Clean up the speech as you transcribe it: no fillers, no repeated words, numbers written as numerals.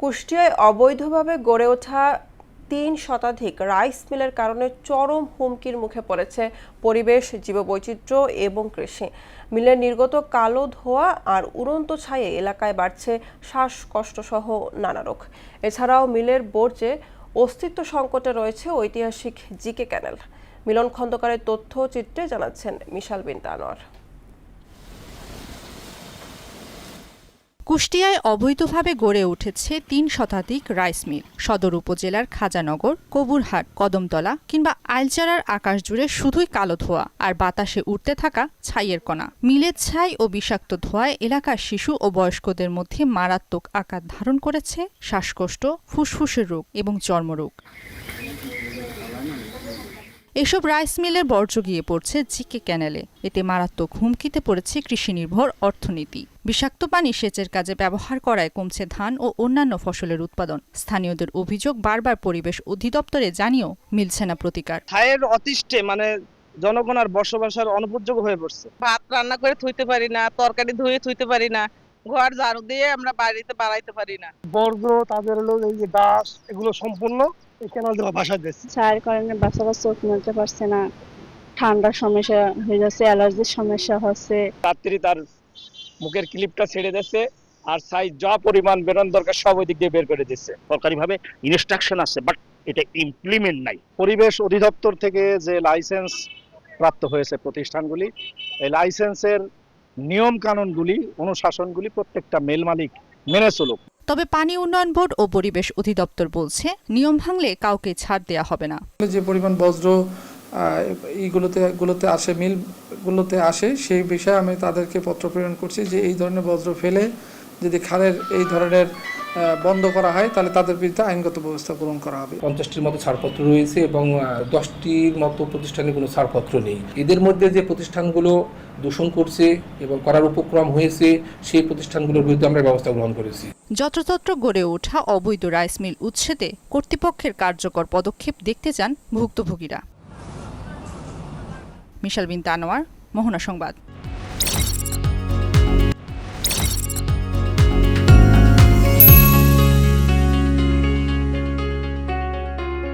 কুষ্টিয়ায় অবৈধভাবে গড়ে ওঠা ৩ শতাধিক রাইস মিলের কারণে চরম হুমকির মুখে পড়েছে পরিবেশ, জীববৈচিত্র্য এবং কৃষি। মিলের নির্গত কালো ধোঁয়া আর উড়ন্ত ছায়ে এলাকায় বাড়ছে শ্বাসকষ্ট সহ নানা রোগ। এছাড়াও মিলের বর্জ্যে অস্তিত্ব সংকটে রয়েছে ঐতিহাসিক জিকে ক্যানেল। মিলন খন্দকারের তথ্যচিত্রে জানাচ্ছেন মিশাল বিনতে আনোয়ার। কুষ্টিয়ায় অবৈধভাবে গড়ে উঠেছে ৩ শতাধিক রাইস মিল। সদর উপজেলার খাজানগর, কবুরহাট, কদমতলা কিংবা আইলচারার আকাশ জুড়ে শুধুই কালো ধোঁয়া আর বাতাসে উঠতে থাকা ছাইয়ের কণা। মিলের ছাই ও বিষাক্ত ধোঁয়ায় এলাকার শিশু ও বয়স্কদের মধ্যে মারাত্মক আকার ধারণ করেছে শ্বাসকষ্ট, ফুসফুসের রোগ এবং চর্মরোগ। এসব রাইস মিলের বর্জ্য গিয়ে পড়ছে জিকে ক্যানেলে। এতে মারাত্মক হুমকিতে পড়েছে কৃষিনির্ভর অর্থনীতি। বিষাক্ত পানি সেচের কাজে ব্যবহার করায় কমছে ধান ও অন্যান্য ফসলের উৎপাদন। স্থানীয়দের অভিযোগ, বারবার পরিবেশ অধিদপ্তরে জানিয়েও মিলছে না প্রতিকার। ছায়ের অতিষ্ঠে জনগণ আর বসবাসের অনুপযোগ্য হয়ে পড়ছে। ভাত রান্না করে থুইতে পারি না, তরকারি ধুয়ে থুইতে পারি না, ঘর ঝাড়ু দিয়ে আমরা বাড়িতে বাড়াইতে পারি না। বর্জ্য তাদের এই যে গাছ এগুলো সম্পূর্ণ এই ক্যানাল দেওয়া বাসা দিচ্ছে। ছায়ের কারণে বাচ্চারা চোখ মেলতে পারছে না, ঠান্ডার সমস্যা হয়ে যাচ্ছে, অ্যালার্জির সমস্যা হচ্ছে। রাত্রি তার মুখের ক্লিপটা ছেড়ে দিচ্ছে আর ছাই যা পরিমাণ বেরোন দরকার সব ওই দিক দিয়ে বের করে দিচ্ছে। সরকারিভাবে ইনস্ট্রাকশন আছে, বাট এটা ইমপ্লিমেন্ট নাই। পরিবেশ অধিদপ্তর থেকে যে লাইসেন্স প্রাপ্ত হয়েছে প্রতিষ্ঠানগুলি, এই লাইসেন্সের নিয়ম কানুনগুলি, অনুশাসনগুলি প্রত্যেকটা মেল মালিক মেনে চলুক। তবে পানি উন্নয়ন বোর্ড ও পরিবেশ অধিদপ্তর বলছে, নিয়ম ভাঙলে কাউকে ছাড় দেয়া হবে না। যে পরিমাণ বজ্র এইগুলোতে আসে, মিলগুলোতে আসে, সেই বিষয়ে আমি তাদেরকে পত্র প্রেরণ করছি যে এই ধরনের বজ্র ফেলে যদি খালের এই ধরনের বন্ধ করা হয় তাহলে তাদের বিরুদ্ধে আইনগত ব্যবস্থা গ্রহণ করা হবে। 50টির মতো ছাড়পত্র রয়েছে এবং 10টির মতো প্রতিষ্ঠানে কোনো ছাড়পত্র নেই। এদের মধ্যে যে প্রতিষ্ঠানগুলো দূষণ করছে এবং করার উপক্রম হয়েছে সেই প্রতিষ্ঠানগুলোর বিরুদ্ধে আমরা ব্যবস্থা গ্রহণ করেছি। যত্রতত্র গড়ে ওঠা অবৈধ রাইস মিল উচ্ছেদে কর্তৃপক্ষের কার্যকর পদক্ষেপ দেখতে চান ভুক্তভোগীরা। মিশাল বিনতে আনোয়ার, মোহনা সংবাদ।